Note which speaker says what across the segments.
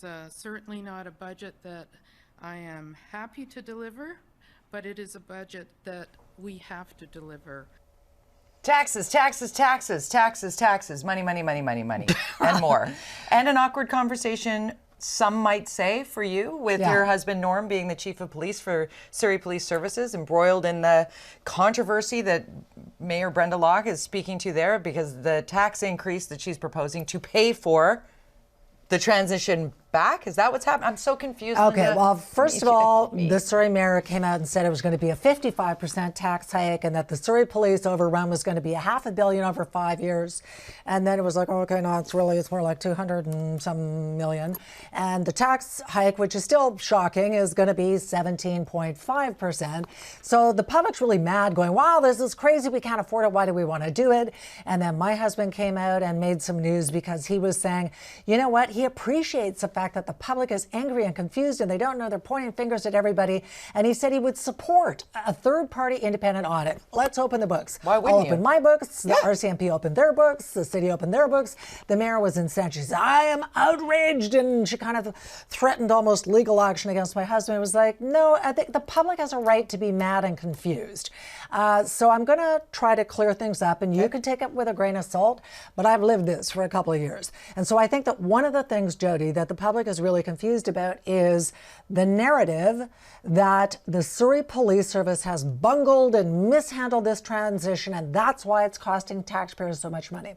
Speaker 1: is certainly not a budget that I am happy to deliver, but it is a budget that we have to deliver.
Speaker 2: Taxes, taxes, taxes, taxes, taxes, money, money, money, money, money, and more. And an awkward conversation, some might say, for you, with your husband Norm being the chief of police for Surrey Police Services, embroiled in the controversy that Mayor Brenda Locke is speaking to there, because the tax increase that she's proposing to pay for the transition back? Is that what's happening? I'm so confused.
Speaker 3: Okay,
Speaker 2: Lynda.
Speaker 3: well, first of all, the Surrey mayor came out and said it was going to be a 55% tax hike, and that the Surrey police overrun was going to be $500 million over 5 years. And then it was like, oh, okay, no, it's more like 200 and some million. And the tax hike, which is still shocking, is going to be 17.5%. So the public's really mad, going, wow, this is crazy. We can't afford it. Why do we want to do it? And then my husband came out and made some news, because he was saying, you know what? He appreciates the fact that the public is angry and confused and they don't know, they're pointing fingers at everybody. And he said he would support a third-party independent audit. Let's open the books.
Speaker 2: Why wouldn't
Speaker 3: I'll open my books. The RCMP opened their books. The city opened their books. The mayor was incensed. She said, I am outraged. And she kind of threatened almost legal action against my husband. It was like, no, I think the public has a right to be mad and confused. So I'm going to try to clear things up, and you can take it with a grain of salt, but I've lived this for a couple of years. And so I think that one of the things, Jody, that the public is really confused about is the narrative that the Surrey Police Service has bungled and mishandled this transition, and that's why it's costing taxpayers so much money.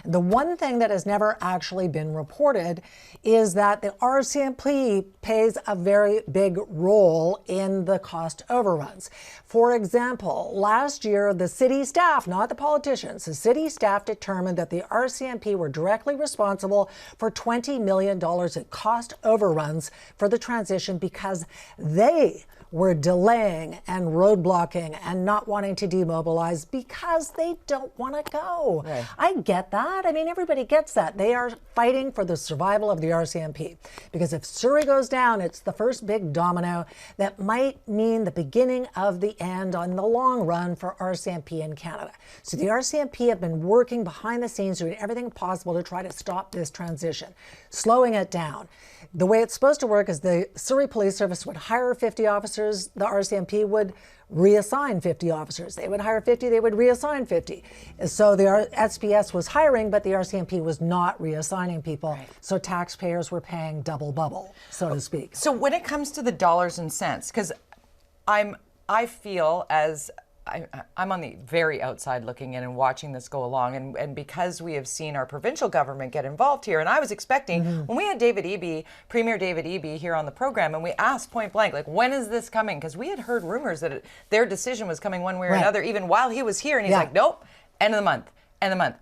Speaker 3: The one thing that has never actually been reported is that the RCMP plays a very big role in the cost overruns. For example, last year, the city staff, not the politicians, the city staff determined that the RCMP were directly responsible for $20 million in cost overruns for the transition, because they were delaying and roadblocking and not wanting to demobilize because they don't want to go.
Speaker 2: Right.
Speaker 3: I get that. I mean, everybody gets that. They are fighting for the survival of the RCMP, because if Surrey goes down, it's the first big domino that might mean the beginning of the end on the long run for RCMP in Canada. So the RCMP have been working behind the scenes, doing everything possible to try to stop this transition, slowing it down. The way it's supposed to work is the Surrey Police Service would hire 50 officers, the RCMP would reassign 50 officers. They would hire 50, they would reassign 50. So the SPS was hiring, but the RCMP was not reassigning people. Right. So taxpayers were paying double bubble, so to speak.
Speaker 2: So when it comes to the dollars and cents, because I feel as I'm on the very outside looking in and watching this go along, and because we have seen our provincial government get involved here, and I was expecting, when we had David Eby, Premier David Eby here on the program, and we asked point blank, like, when is this coming? Because we had heard rumors that their decision was coming one way or another, even while he was here, and he's like, nope, end of the month, end of the month.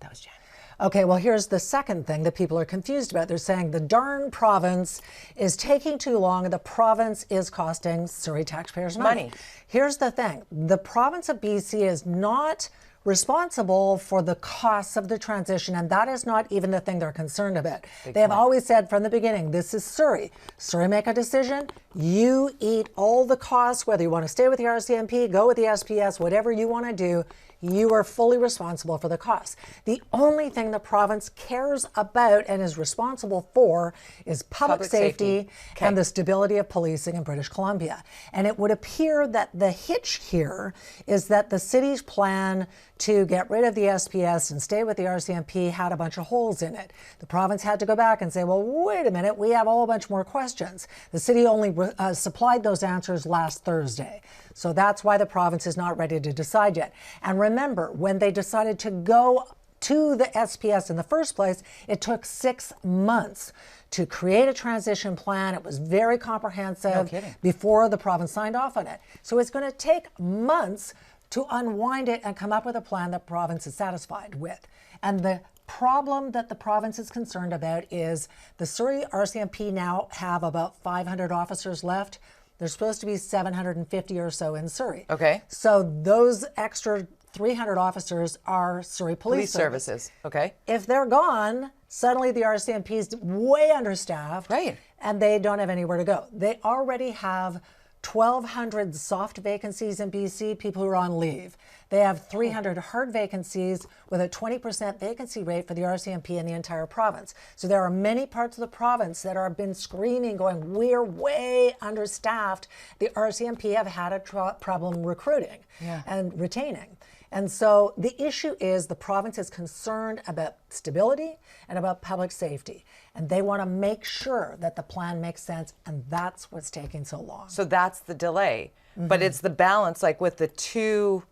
Speaker 2: That was January.
Speaker 3: Okay, well, here's the second thing that people are confused about. They're saying the darn province is taking too long, and the province is costing Surrey taxpayers money. Here's the thing. The province of BC is not responsible for the costs of the transition, and that is not even the thing they're concerned about. They have always said from the beginning, this is Surrey. Surrey make a decision, you eat all the costs, whether you want to stay with the RCMP, go with the SPS, whatever you want to do, you are fully responsible for the costs. The only thing the province cares about and is responsible for is public safety. And the stability of policing in British Columbia. And it would appear that the hitch here is that the city's plan to get rid of the SPS and stay with the RCMP had a bunch of holes in it. The province had to go back and say, well, wait a minute, we have a whole bunch more questions. The city only supplied those answers last Thursday. So that's why the province is not ready to decide yet. And remember, when they decided to go to the SPS in the first place, it took 6 months to create a transition plan. It was very comprehensive before the province signed off on it. So it's going to take months to unwind it and come up with a plan that province is satisfied with. And the problem that the province is concerned about is the Surrey RCMP now have about 500 officers left. There's supposed to be 750 or so in Surrey.
Speaker 2: Okay.
Speaker 3: So those extra 300 officers are Surrey Police
Speaker 2: Services. Okay.
Speaker 3: If they're gone, suddenly the RCMP is way understaffed.
Speaker 2: Right.
Speaker 3: And they don't have anywhere to go. They already have 1,200 soft vacancies in BC, people who are on leave. They have 300 hard vacancies with a 20% vacancy rate for the RCMP in the entire province. So there are many parts of the province that have been screaming, going, we're way understaffed. The RCMP have had a problem recruiting and retaining. And so the issue is the province is concerned about stability and about public safety. And they want to make sure that the plan makes sense. And that's what's taking so long.
Speaker 2: So that's the delay. But it's the balance, like with the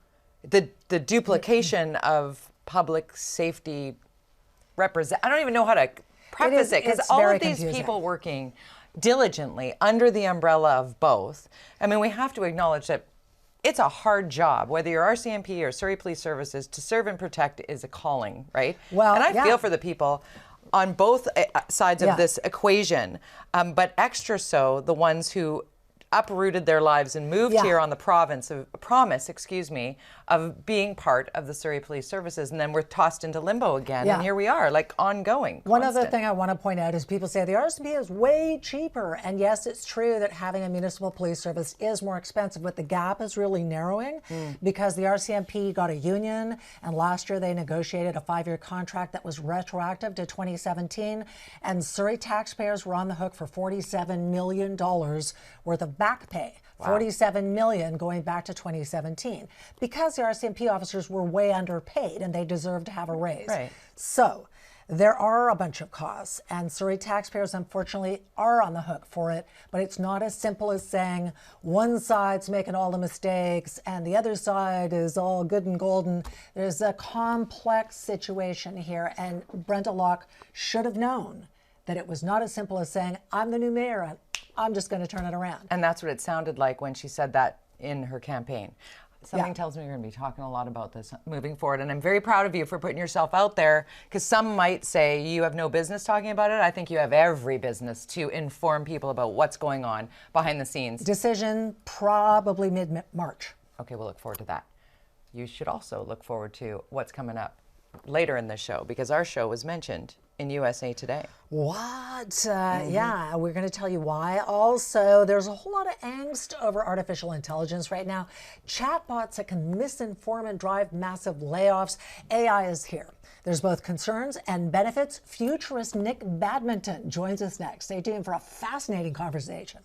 Speaker 2: the duplication of public safety I don't even know how to preface it, because all of these people working diligently under the umbrella of both. I mean, we have to acknowledge that it's a hard job, whether you're RCMP or Surrey Police Services. To serve and protect is a calling, right?
Speaker 3: Well,
Speaker 2: and I feel for the people on both sides of this equation, but extra so the ones who uprooted their lives and moved here on the promise of being part of the Surrey Police Services, and then we're tossed into limbo again, and here we are, like ongoing.
Speaker 3: One other thing I want to point out is people say the RCMP is way cheaper, and yes, it's true that having a municipal police service is more expensive, but the gap is really narrowing because the RCMP got a union, and last year they negotiated a 5-year contract that was retroactive to 2017, and Surrey taxpayers were on the hook for $47 million worth of back pay. Wow. 47 million going back to 2017, because the RCMP officers were way underpaid and they deserve to have a raise.
Speaker 2: Right.
Speaker 3: So there are a bunch of costs, and Surrey taxpayers unfortunately are on the hook for it, but it's not as simple as saying one side's making all the mistakes and the other side is all good and golden. There's a complex situation here, and Brenda Locke should have known that it was not as simple as saying, I'm the new mayor and I'm just going to turn it around.
Speaker 2: And that's what it sounded like when she said that in her campaign. Something tells me you're going to be talking a lot about this moving forward. And I'm very proud of you for putting yourself out there, because some might say you have no business talking about it. I think you have every business to inform people about what's going on behind the scenes.
Speaker 3: Decision probably mid-March.
Speaker 2: Okay, we'll look forward to that. You should also look forward to what's coming up later in the show, because our show was mentioned in USA Today.
Speaker 3: What? Yeah, we're going to tell you why. Also, there's a whole lot of angst over artificial intelligence right now. Chatbots that can misinform and drive massive layoffs. AI is here. There's both concerns and benefits. Futurist Nick Badminton joins us next. Stay tuned for a fascinating conversation.